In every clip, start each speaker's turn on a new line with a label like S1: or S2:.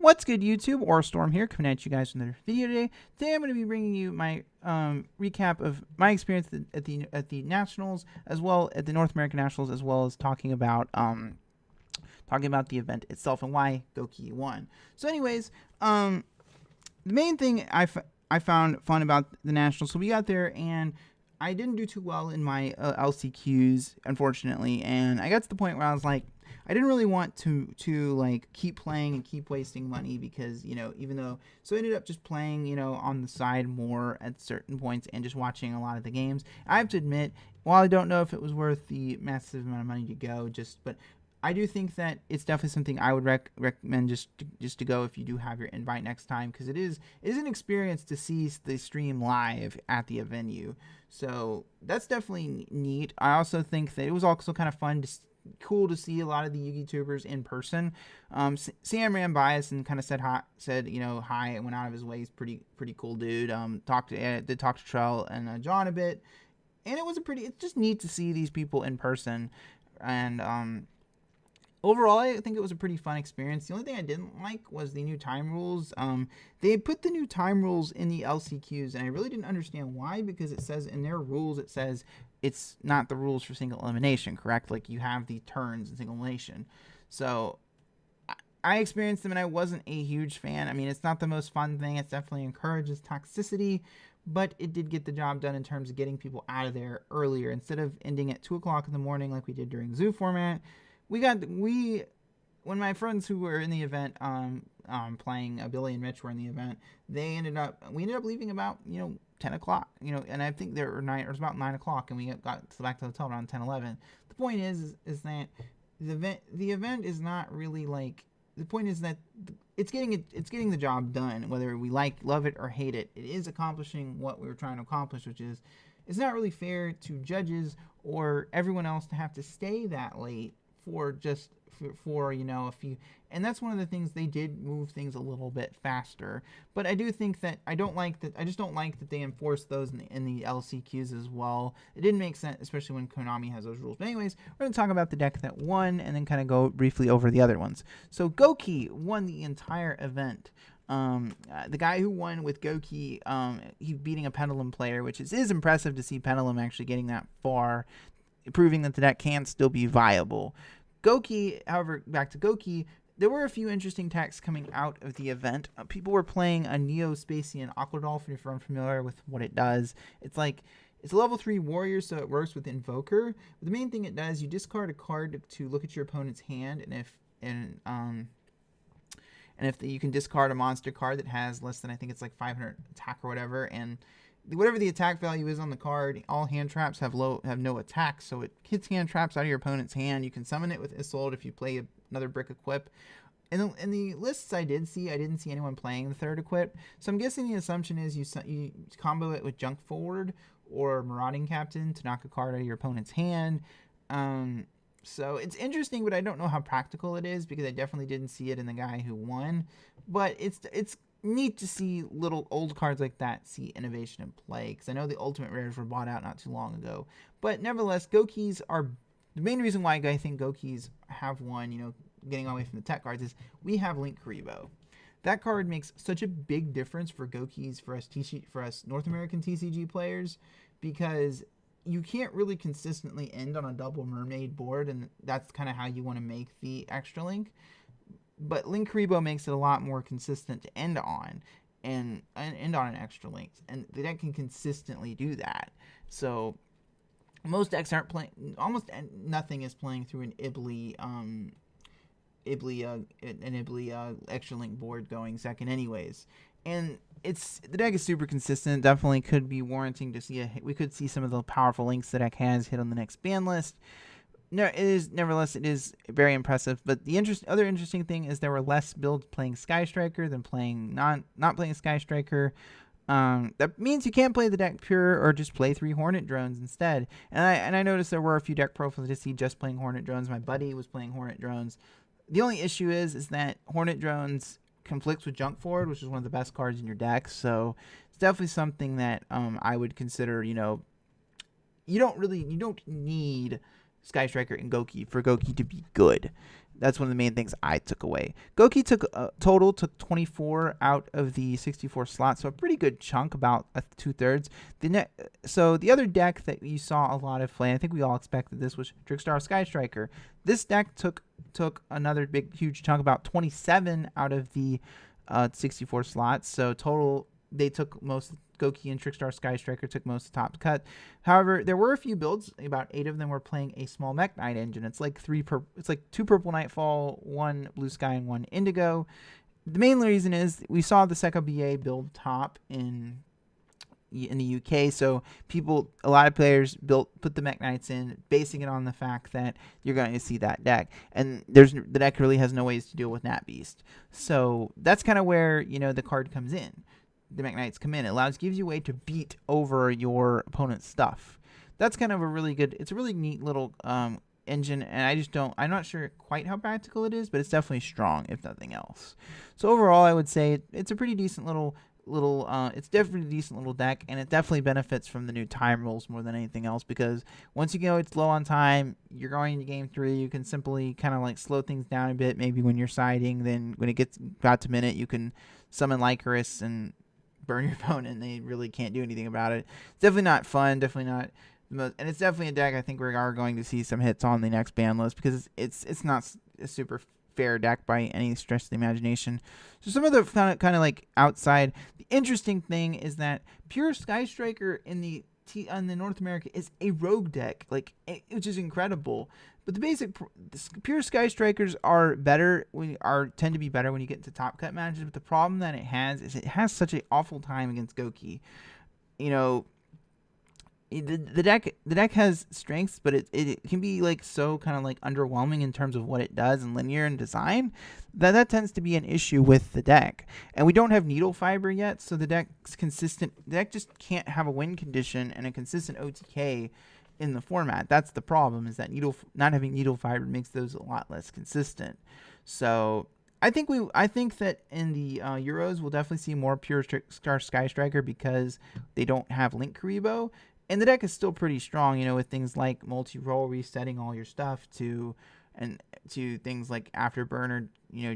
S1: What's good, YouTube? Storm here, coming at you guys with another video today. Today I'm going to be bringing you my recap of my experience at the Nationals, as well at the North American Nationals, as well as talking about the event itself and why Goukis won. So, anyways, the main thing I found fun about the Nationals, so we got there and I didn't do too well in my LCQs, unfortunately, and I got to the point where I was like, I didn't really want to like keep playing and keep wasting money because, you know, so I ended up just playing, you know, on the side more at certain points and just watching a lot of the games. I have to admit, while I don't know if it was worth the massive amount of money to go, but I do think that it's definitely something I would recommend just to go if you do have your invite next time, because it is an experience to see the stream live at the venue. So that's definitely neat. I also think that it was also kind of cool to see a lot of the YouTubers in person. Sam ran by us and kind of said hi, and went out of his way. He's pretty cool dude. Did talk to Trell and John a bit, and it's just neat to see these people in person. And overall, I think it was a pretty fun experience. The only thing I didn't like was the new time rules. They put the new time rules in the LCQs, and I really didn't understand why, because it says in their rules, it says it's not the rules for single elimination, correct? Like, you have the turns in single elimination. So I experienced them, and I wasn't a huge fan. I mean, it's not the most fun thing. It definitely encourages toxicity, but it did get the job done in terms of getting people out of there earlier. Instead of ending at 2 o'clock in the morning like we did during Zoo format, when my friends who were in the event, playing Billy and Mitch were in the event, we ended up leaving about 10 o'clock, and I think it was about 9 o'clock, and we got back to the hotel around 10-11. The point is that the event is not really like, the point is that it's getting the job done, whether we love it or hate it. It is accomplishing what we were trying to accomplish, which is, it's not really fair to judges or everyone else to have to stay that late for a few, and that's one of the things. They did move things a little bit faster, but I do think that I just don't like that they enforced those in the LCQs as well. It didn't make sense, especially when Konami has those rules. But anyways, we're going to talk about the deck that won and then kind of go briefly over the other ones. So Goukis won the entire event. The guy who won with Goukis, he's beating a Pendulum player, which is impressive to see Pendulum actually getting that far, proving that the deck can still be viable. Goukis, however, back to Goukis, there were a few interesting decks coming out of the event. People were playing a Neo-Spacian Aqua Dolphin, if you're unfamiliar with what it does. It's a level 3 warrior, so it works with Invoker. But the main thing it does, you discard a card to look at your opponent's hand, and if you can discard a monster card that has less than, I think it's like 500 attack or whatever, and whatever the attack value is on the card, all hand traps have no attack, so it hits hand traps out of your opponent's hand. You can summon it with Isolde if you play another brick equip. And in the lists I didn't see anyone playing the third equip, so I'm guessing the assumption is you combo it with Junk Forward or Marauding Captain to knock a card out of your opponent's hand. So it's interesting, but I don't know how practical it is, because I definitely didn't see it in the guy who won. But it's neat to see little old cards like that see innovation in play, because I know the Ultimate Rares were bought out not too long ago. But nevertheless, Goukis are the main reason why I think Goukis have won, getting away from the tech cards, is we have Link Kuriboh. That card makes such a big difference for Goukis, for us North American TCG players, because you can't really consistently end on a double mermaid board, and that's kind of how you want to make the extra link. But Link Kuriboh makes it a lot more consistent to end on, and end on an extra link, and the deck can consistently do that. So most decks aren't playing, almost nothing is playing through an Ibli extra link board going second anyways. And the deck is super consistent. Definitely could be warranting to see we could see some of the powerful links the deck has hit on the next ban list. No, nevertheless, it is very impressive. But the other interesting thing is there were less builds playing Sky Striker than playing not playing Sky Striker. That means you can't play the deck pure, or just play 3 Hornet Drones instead. And I noticed there were a few deck profiles I see just playing Hornet Drones. My buddy was playing Hornet Drones. The only issue is that Hornet Drones conflicts with Junk Forward, which is one of the best cards in your deck. So it's definitely something that I would consider. You don't need Sky Striker and Goukis for Goukis to be good. That's one of the main things I took away. Goukis took 24 out of the 64 slots, so a pretty good chunk, about 2/3. So the other deck that you saw a lot of play, I think we all expected this, was Trickstar Sky Striker. This deck took another huge chunk, about 27 out of the 64 slots. So total, they took most. Goukis and Trickstar Sky Striker took most of the top cut. However, there were a few builds. About 8 of them were playing a small Mech Knight engine. It's like 2 purple Nightfall, 1 blue sky, and 1 indigo. The main reason is we saw the Seco BA build top in the UK, so a lot of players put the Mech Knights in, basing it on the fact that you're going to see that deck, and the deck really has no ways to deal with Nat Beast. So that's kind of where the card comes in. The Mech Knights come in. It gives you a way to beat over your opponent's stuff. That's kind of it's a really neat little engine, and I'm not sure quite how practical it is, but it's definitely strong, if nothing else. So overall, I would say it's a pretty decent it's definitely a decent little deck, and it definitely benefits from the new time rules more than anything else, because once you know it's low on time, you're going into game 3, you can simply kind of slow things down a bit, maybe when you're siding. Then when it gets about to minute, you can summon Lycoris and burn your opponent, and they really can't do anything about it. It's definitely not fun, definitely not the most, and it's definitely a deck I think we are going to see some hits on the next ban list, because it's not a super fair deck by any stretch of the imagination. So some of the kind of outside, the interesting thing is that pure Sky Striker in the North America is a rogue deck, which is incredible. But the pure Sky Strikers tend to be better when you get into top cut matches. But the problem that it has such an awful time against Goukis. The deck has strengths, but it can be so kind of underwhelming in terms of what it does and linear in design. That tends to be an issue with the deck. And we don't have Needle Fiber yet, so the deck's consistent. The deck just can't have a win condition and a consistent OTK in the format. That's the problem, is that not having Needle Fiber makes those a lot less consistent. So I think that in the Euros we'll definitely see more pure Sky Striker, because they don't have Link Karibo, and the deck is still pretty strong, with things like multi-roll, resetting all your stuff to things like Afterburner,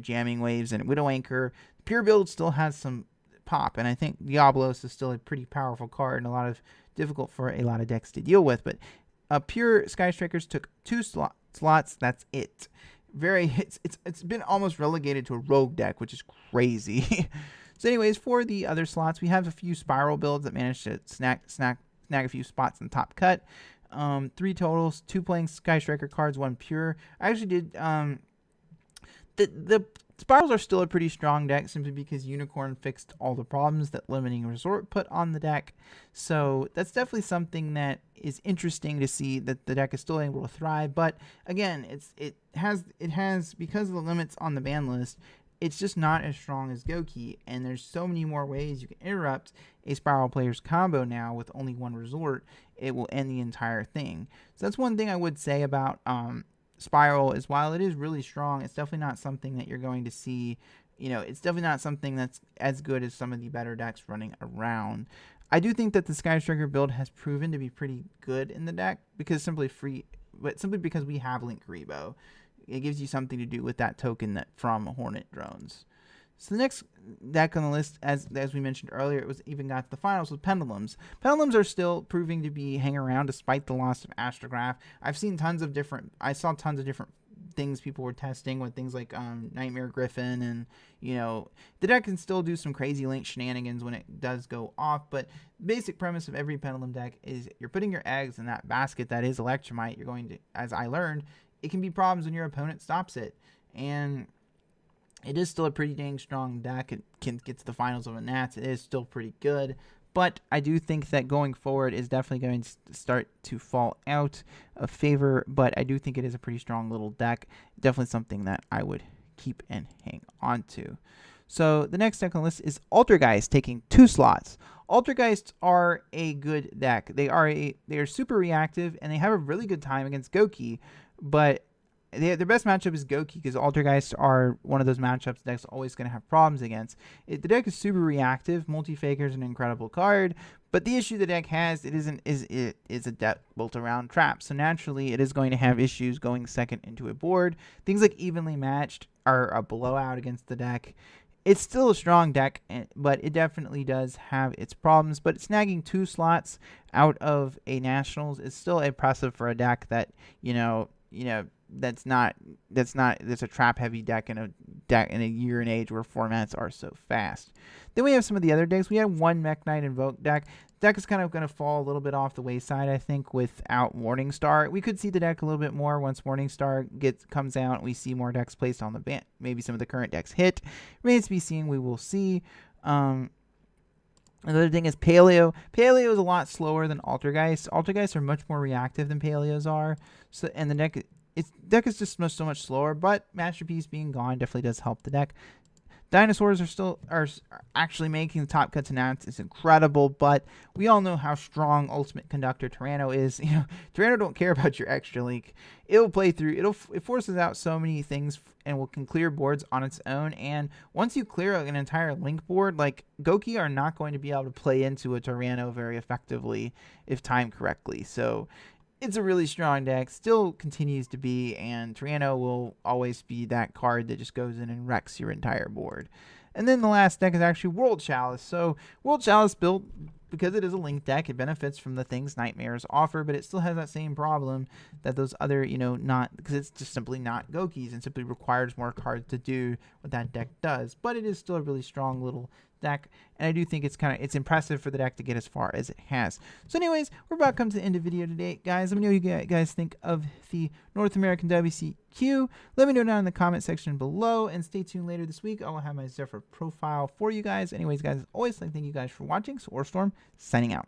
S1: jamming waves, and Widow Anchor. Pure build still has some pop, and I think Diablos is still a pretty powerful card and difficult for a lot of decks to deal with. But pure Sky Strikers took 2 slots. That's it. It's been almost relegated to a rogue deck, which is crazy. So anyways, for the other slots, we have a few Spiral builds that managed to snag a few spots in the top cut. 3 totals, 2 playing Sky Striker cards, 1 pure. I actually did the Spirals are still a pretty strong deck, simply because Unicorn fixed all the problems that Limiting Resort put on the deck. So that's definitely something that is interesting to see, that the deck is still able to thrive. But again, it has because of the limits on the ban list, it's just not as strong as Goukis, and there's so many more ways you can interrupt a Spiral player's combo now with only 1 resort. It will end the entire thing. So that's one thing I would say about Spiral, is while it is really strong, it's definitely not something that you're going to see. It's definitely not something that's as good as some of the better decks running around. I do think that the Sky Striker build has proven to be pretty good in the deck, simply because we have Link Karibo. It gives you something to do with that token from Hornet drones. So the next deck on the list, as we mentioned earlier, it was even got to the finals with Pendulums. Pendulums are still proving to be hanging around despite the loss of Astrograph. I saw tons of different things people were testing with things like Nightmare Griffin, and the deck can still do some crazy Link shenanigans when it does go off. But the basic premise of every Pendulum deck is you're putting your eggs in that basket that is Electromite. You're going to, as I learned, it can be problems when your opponent stops it, and it is still a pretty dang strong deck. It can get to the finals of a Nats. It is still pretty good. But I do think that going forward is definitely going to start to fall out of favor. But I do think it is a pretty strong little deck. Definitely something that I would keep and hang on to. So the next deck on the list is Altergeist, taking 2 slots. Altergeists are a good deck. They are super reactive, and they have a really good time against Goukis. But their best matchup is Goukis, because Altergeist are one of those matchups the deck's always going to have problems against. The deck is super reactive. Multi-Faker is an incredible card, but the issue the deck has, it is a deck built around traps. So naturally, it is going to have issues going second into a board. Things like Evenly Matched are a blowout against the deck. It's still a strong deck, but it definitely does have its problems. But snagging 2 slots out of a Nationals is still impressive for a deck that, that's a trap heavy deck in a year and age where formats are so fast. Then we have some of the other decks. We have one Mech Knight Invoke deck. Deck is kind of going to fall a little bit off the wayside, I think, without Morningstar. We could see the deck a little bit more once Morningstar comes out. We see more decks placed on the ban. Maybe some of the current decks hit. Remains to be seen. We will see. Another thing is Palio. Palio is a lot slower than Altergeist. Altergeists are much more reactive than Palios are. So, and the deck is just so much slower. But Masterpiece being gone definitely does help the deck. Dinosaurs are actually making the top cuts announced. It's incredible, but we all know how strong Ultimate Conductor Tyrano is. Tyrano don't care about your extra link. It'll play through. It forces out so many things and can clear boards on its own. And once you clear an entire link board, like Goukis are not going to be able to play into a Tyrano very effectively if timed correctly. So it's a really strong deck, still continues to be, and Tyrano will always be that card that just goes in and wrecks your entire board. And then the last deck is actually World Chalice. So World Chalice built, because it is a link deck, it benefits from the things Nightmares offer, but it still has that same problem that those other, because it's just simply not Goukis and simply requires more cards to do what that deck does. But it is still a really strong little deck, and I do think it's impressive for the deck to get as far as it has. So anyways, we're about to come to the end of the video today, guys. Let me know what you guys think of the North American WCQ. Let me know down in the comment section below, and stay tuned later this week. I will have my Zefra profile for you guys. Anyways, guys, as always, thank you guys for watching. So Orstorm signing out.